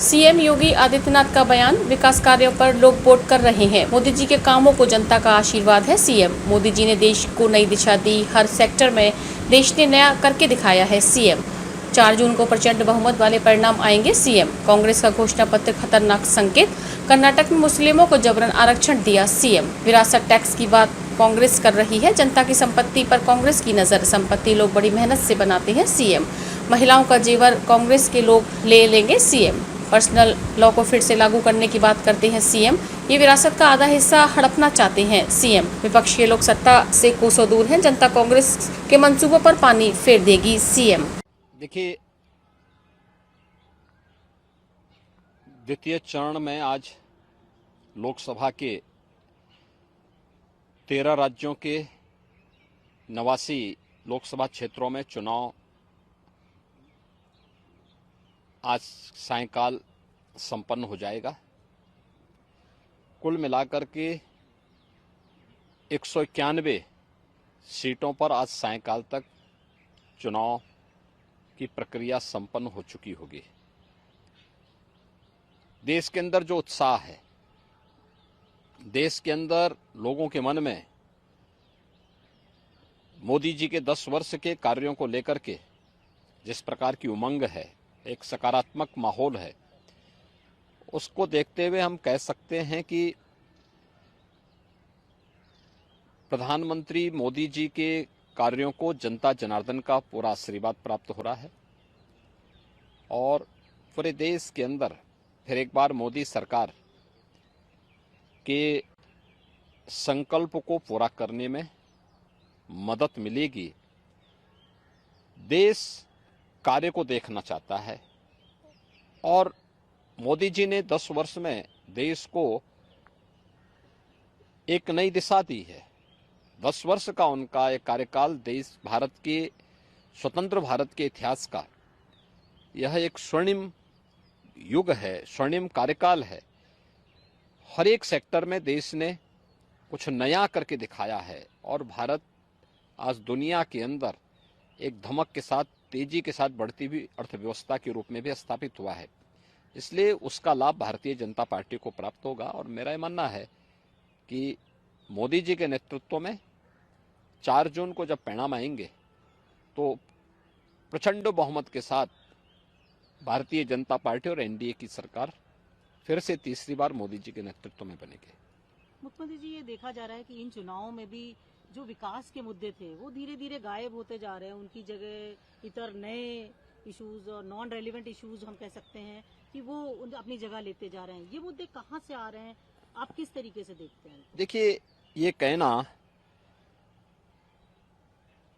CM Yogi Adityanath का बयान, विकास कार्यों पर लोग वोट कर रहे हैं। मोदी जी के कामों को जनता का आशीर्वाद है। सीएम मोदी जी ने देश को नई दिशा दी, हर सेक्टर में देश ने नया करके दिखाया है। सीएम 4 जून को प्रचंड बहुमत वाले परिणाम आएंगे। सीएम कांग्रेस का घोषणा पत्र खतरनाक संकेत, कर्नाटक में मुस्लिमों को जबरन आरक्षण दिया। सीएम विरासत टैक्स की बात कांग्रेस कर रही है, जनता की संपत्ति पर कांग्रेस की नजर, संपत्ति लोग बड़ी मेहनत से बनाते हैं। सीएम महिलाओं का जेवर कांग्रेस के लोग ले लेंगे। सीएम पर्सनल लॉ को फिर से लागू करने की बात करते हैं। सीएम ये विरासत का आधा हिस्सा हड़पना चाहते हैं। सीएम विपक्ष के लोग सत्ता से कोसों दूर हैं, जनता कांग्रेस के मंसूबों पर पानी फेर देगी। सीएम देखिए, द्वितीय चरण में आज लोकसभा के 13 राज्यों के 89 लोकसभा क्षेत्रों में चुनाव आज सायंकाल संपन्न हो जाएगा। कुल मिलाकर के 191 सीटों पर आज सायंकाल तक चुनाव की प्रक्रिया संपन्न हो चुकी होगी। देश के अंदर जो उत्साह है, देश के अंदर लोगों के मन में मोदी जी के 10 वर्ष के कार्यों को लेकर के जिस प्रकार की उमंग है, एक सकारात्मक माहौल है, उसको देखते हुए हम कह सकते हैं कि प्रधानमंत्री मोदी जी के कार्यों को जनता जनार्दन का पूरा आशीर्वाद प्राप्त हो रहा है और पूरे देश के अंदर फिर एक बार मोदी सरकार के संकल्प को पूरा करने में मदद मिलेगी। देश कार्य को देखना चाहता है और मोदी जी ने 10 वर्ष में देश को एक नई दिशा दी है। 10 वर्ष का उनका एक कार्यकाल देश भारत के स्वतंत्र भारत के इतिहास का यह एक स्वर्णिम युग है, स्वर्णिम कार्यकाल है। हर एक सेक्टर में देश ने कुछ नया करके दिखाया है और भारत आज दुनिया के अंदर एक धमक के साथ, तेजी के साथ बढ़ती हुई अर्थव्यवस्था के रूप में भी स्थापित हुआ है। इसलिए उसका लाभ भारतीय जनता पार्टी को प्राप्त होगा और मेरा यह मानना है कि मोदी जी के नेतृत्व में 4 जून को जब परिणाम आएंगे तो प्रचंड बहुमत के साथ भारतीय जनता पार्टी और एनडीए की सरकार फिर से तीसरी बार मोदी जी के नेतृत्व में बनेगी। मुख्यमंत्री जी, ये देखा जा रहा है कि इन चुनावों में भी जो विकास के मुद्दे थे वो धीरे धीरे गायब होते जा रहे हैं। उनकी जगह इतर नए इश्यूज और नॉन रेलिवेंट इश्यूज हम कह सकते हैं कि वो अपनी जगह लेते जा रहे हैं। ये मुद्दे कहाँ से आ रहे हैं, आप किस तरीके से देखते हैं? देखिए, ये कहना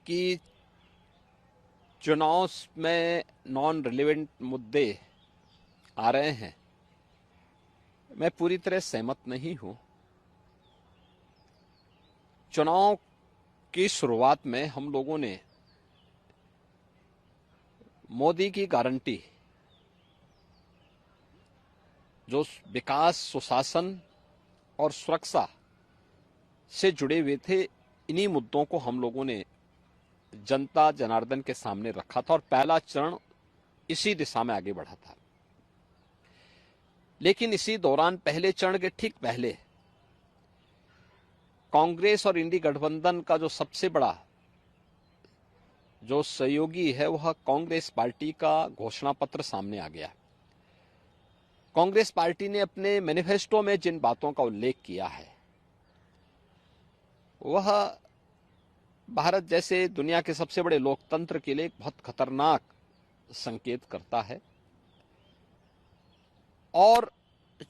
कि चुनाव में नॉन रिलेवेंट मुद्दे आ रहे हैं, मैं पूरी तरह सहमत नहीं हूं। चुनाव की शुरुआत में हम लोगों ने मोदी की गारंटी, जो विकास, सुशासन और सुरक्षा से जुड़े हुए थे, इन्हीं मुद्दों को हम लोगों ने जनता जनार्दन के सामने रखा था और पहला चरण इसी दिशा में आगे बढ़ा था। लेकिन इसी दौरान पहले चरण के ठीक पहले कांग्रेस और इंडी गठबंधन का जो सबसे बड़ा जो सहयोगी है वह कांग्रेस पार्टी का घोषणा पत्र सामने आ गया। कांग्रेस पार्टी ने अपने मैनिफेस्टो में जिन बातों का उल्लेख किया है वह भारत जैसे दुनिया के सबसे बड़े लोकतंत्र के लिए एक बहुत खतरनाक संकेत करता है। और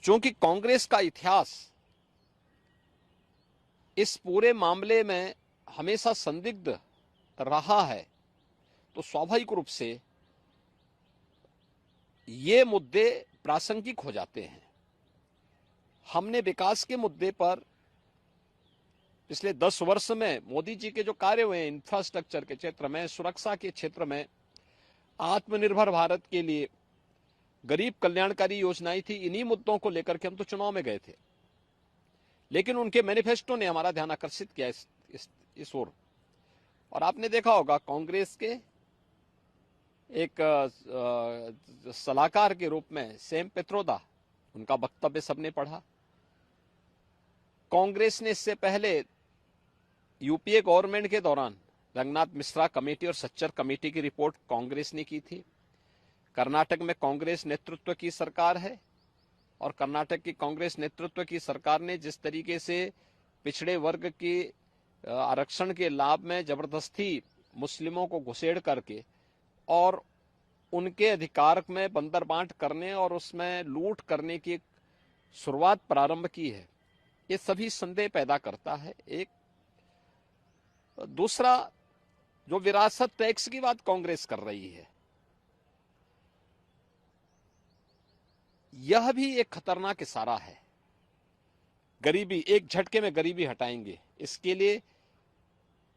चूंकि कांग्रेस का इतिहास इस पूरे मामले में हमेशा संदिग्ध रहा है, तो स्वाभाविक रूप से ये मुद्दे प्रासंगिक हो जाते हैं। हमने विकास के मुद्दे पर पिछले 10 वर्ष में मोदी जी के जो कार्य हुए, इंफ्रास्ट्रक्चर के क्षेत्र में, सुरक्षा के क्षेत्र में, आत्मनिर्भर भारत के लिए गरीब कल्याणकारी योजनाएं थी, इन्हीं मुद्दों को लेकर के हम तो चुनाव में गए थे। लेकिन उनके मैनिफेस्टो ने हमारा ध्यान आकर्षित किया इस ओर। और आपने देखा होगा कांग्रेस के एक सलाहकार के रूप में सैम पित्रोदा, उनका वक्तव्य सबने पढ़ा। कांग्रेस ने इससे पहले यूपीए गवर्नमेंट के दौरान रंगनाथ मिश्रा कमेटी और सच्चर कमेटी की रिपोर्ट कांग्रेस ने की थी। कर्नाटक में कांग्रेस नेतृत्व की सरकार है और कर्नाटक की कांग्रेस नेतृत्व की सरकार ने जिस तरीके से पिछड़े वर्ग के आरक्षण के लाभ में जबरदस्ती मुस्लिमों को घुसेड़ करके और उनके अधिकार में बंदरबांट करने और उसमें लूट करने की शुरुआत प्रारंभ की है, ये सभी संदेह पैदा करता है। एक दूसरा, जो विरासत टैक्स की बात कांग्रेस कर रही है, यह भी एक खतरनाक इशारा है। गरीबी, एक झटके में गरीबी हटाएंगे, इसके लिए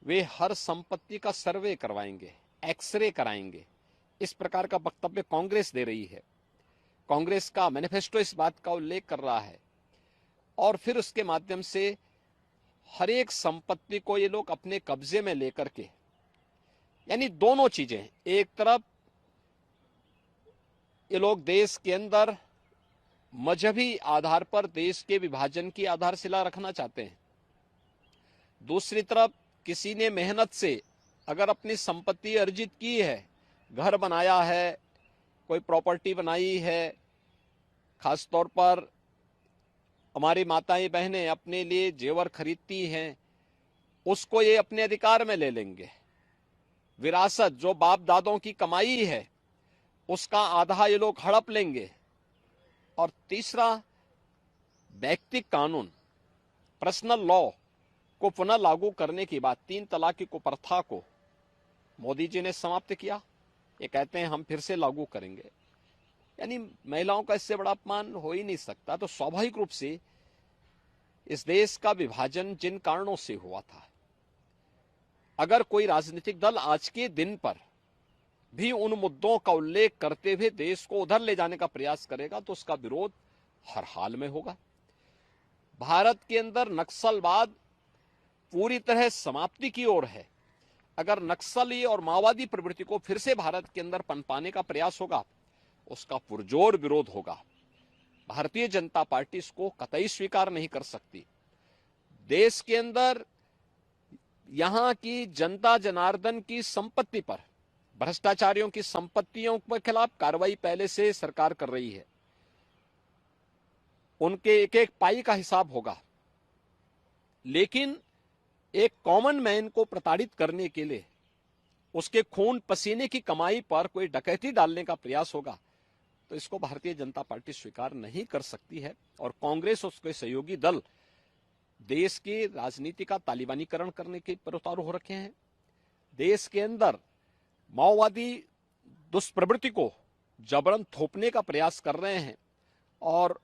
वे हर संपत्ति का सर्वे करवाएंगे, एक्सरे कराएंगे, इस प्रकार का वक्तव्य कांग्रेस दे रही है। कांग्रेस का मैनिफेस्टो इस बात का उल्लेख कर रहा है और फिर उसके माध्यम से हर एक संपत्ति को ये लोग अपने कब्जे में लेकर के, यानी दोनों चीजें, एक तरफ ये लोग देश के अंदर मजहबी आधार पर देश के विभाजन की आधारशिला रखना चाहते हैं, दूसरी तरफ किसी ने मेहनत से अगर अपनी संपत्ति अर्जित की है, घर बनाया है, कोई प्रॉपर्टी बनाई है, खासतौर पर हमारी माताएं बहनें अपने लिए जेवर खरीदती हैं, उसको ये अपने अधिकार में ले लेंगे। विरासत जो बाप दादों की कमाई है उसका आधा ये लोग हड़प लेंगे। और तीसरा, व्यक्तिगत कानून, पर्सनल लॉ को पुनः लागू करने की बात, 3 तलाक की कुप्रथा को मोदी जी ने समाप्त किया, ये कहते हैं हम फिर से लागू करेंगे। यानी महिलाओं का इससे बड़ा अपमान हो ही नहीं सकता। तो स्वाभाविक रूप से इस देश का विभाजन जिन कारणों से हुआ था, अगर कोई राजनीतिक दल आज के दिन पर भी उन मुद्दों का उल्लेख करते हुए देश को उधर ले जाने का प्रयास करेगा तो उसका विरोध हर हाल में होगा। भारत के अंदर नक्सलवाद पूरी तरह समाप्ति की ओर है। अगर नक्सली और माओवादी प्रवृत्ति को फिर से भारत के अंदर पनपाने का प्रयास होगा, उसका पुरजोर विरोध होगा। भारतीय जनता पार्टी इसको कतई स्वीकार नहीं कर सकती। देश के अंदर यहां की जनता जनार्दन की संपत्ति पर, भ्रष्टाचारियों की संपत्तियों के खिलाफ कार्रवाई पहले से सरकार कर रही है। उनके एक एक पाई का हिसाब होगा, लेकिन एक कॉमन मैन को प्रताड़ित करने के लिए उसके खून पसीने की कमाई पर कोई डकैती डालने का प्रयास होगा तो इसको भारतीय जनता पार्टी स्वीकार नहीं कर सकती है। और कांग्रेस और उसके सहयोगी दल देश की राजनीति का तालिबानीकरण करने के पर उतारू हो रखे हैं। देश के अंदर माओवादी दुष्प्रवृत्ति को जबरन थोपने का प्रयास कर रहे हैं और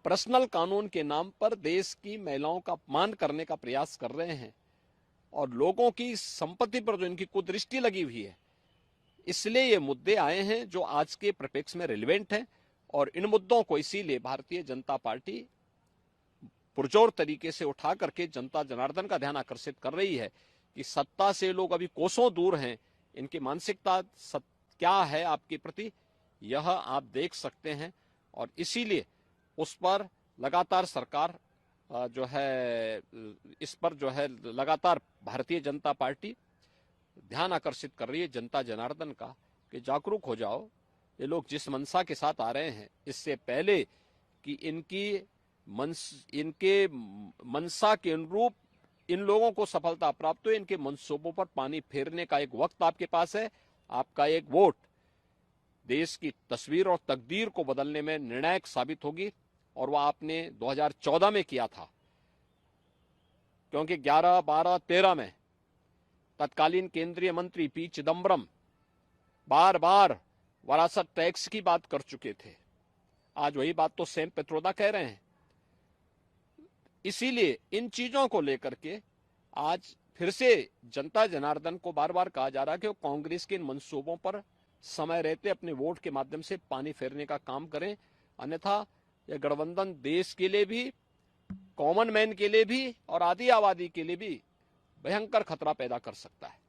पर्सनल कानून के नाम पर देश की महिलाओं का अपमान करने का प्रयास कर रहे हैं और लोगों की संपत्ति पर जो इनकी कुदृष्टि लगी हुई है, इसलिए ये मुद्दे आए हैं जो आज के परिप्रेक्ष्य में रिलेवेंट हैं। और इन मुद्दों को इसीलिए भारतीय जनता पार्टी पुरजोर तरीके से उठा करके जनता जनार्दन का ध्यान आकर्षित कर रही है कि सत्ता से लोग अभी कोसों दूर हैं, इनकी मानसिकता क्या है आपके प्रति, यह आप देख सकते हैं। और इसीलिए उस पर लगातार सरकार जो है, इस पर जो है लगातार भारतीय जनता पार्टी ध्यान आकर्षित कर रही है जनता जनार्दन का कि जागरूक हो जाओ। ये लोग जिस मनसा के साथ आ रहे हैं, इससे पहले कि इनके मनसा के अनुरूप इन लोगों को सफलता प्राप्त हो, इनके मंसूबों पर पानी फेरने का एक वक्त आपके पास है। आपका एक वोट देश की तस्वीर और तकदीर को बदलने में निर्णायक साबित होगी और वह आपने 2014 में किया था, क्योंकि 11, 12, 13 में तत्कालीन केंद्रीय मंत्री पी चिदम्बरम बार बार विरासत टैक्स की बात कर चुके थे। आज वही बात तो सैम पित्रोदा कह रहे हैं। इसीलिए इन चीजों को लेकर के आज फिर से जनता जनार्दन को बार बार कहा जा रहा है कि वो कांग्रेस के इन मंसूबों पर समय रहते अपने वोट के माध्यम से पानी फेरने का काम करें, अन्यथा यह गठबंधन देश के लिए भी, कॉमन मैन के लिए भी और आधी आबादी के लिए भी भयंकर खतरा पैदा कर सकता है।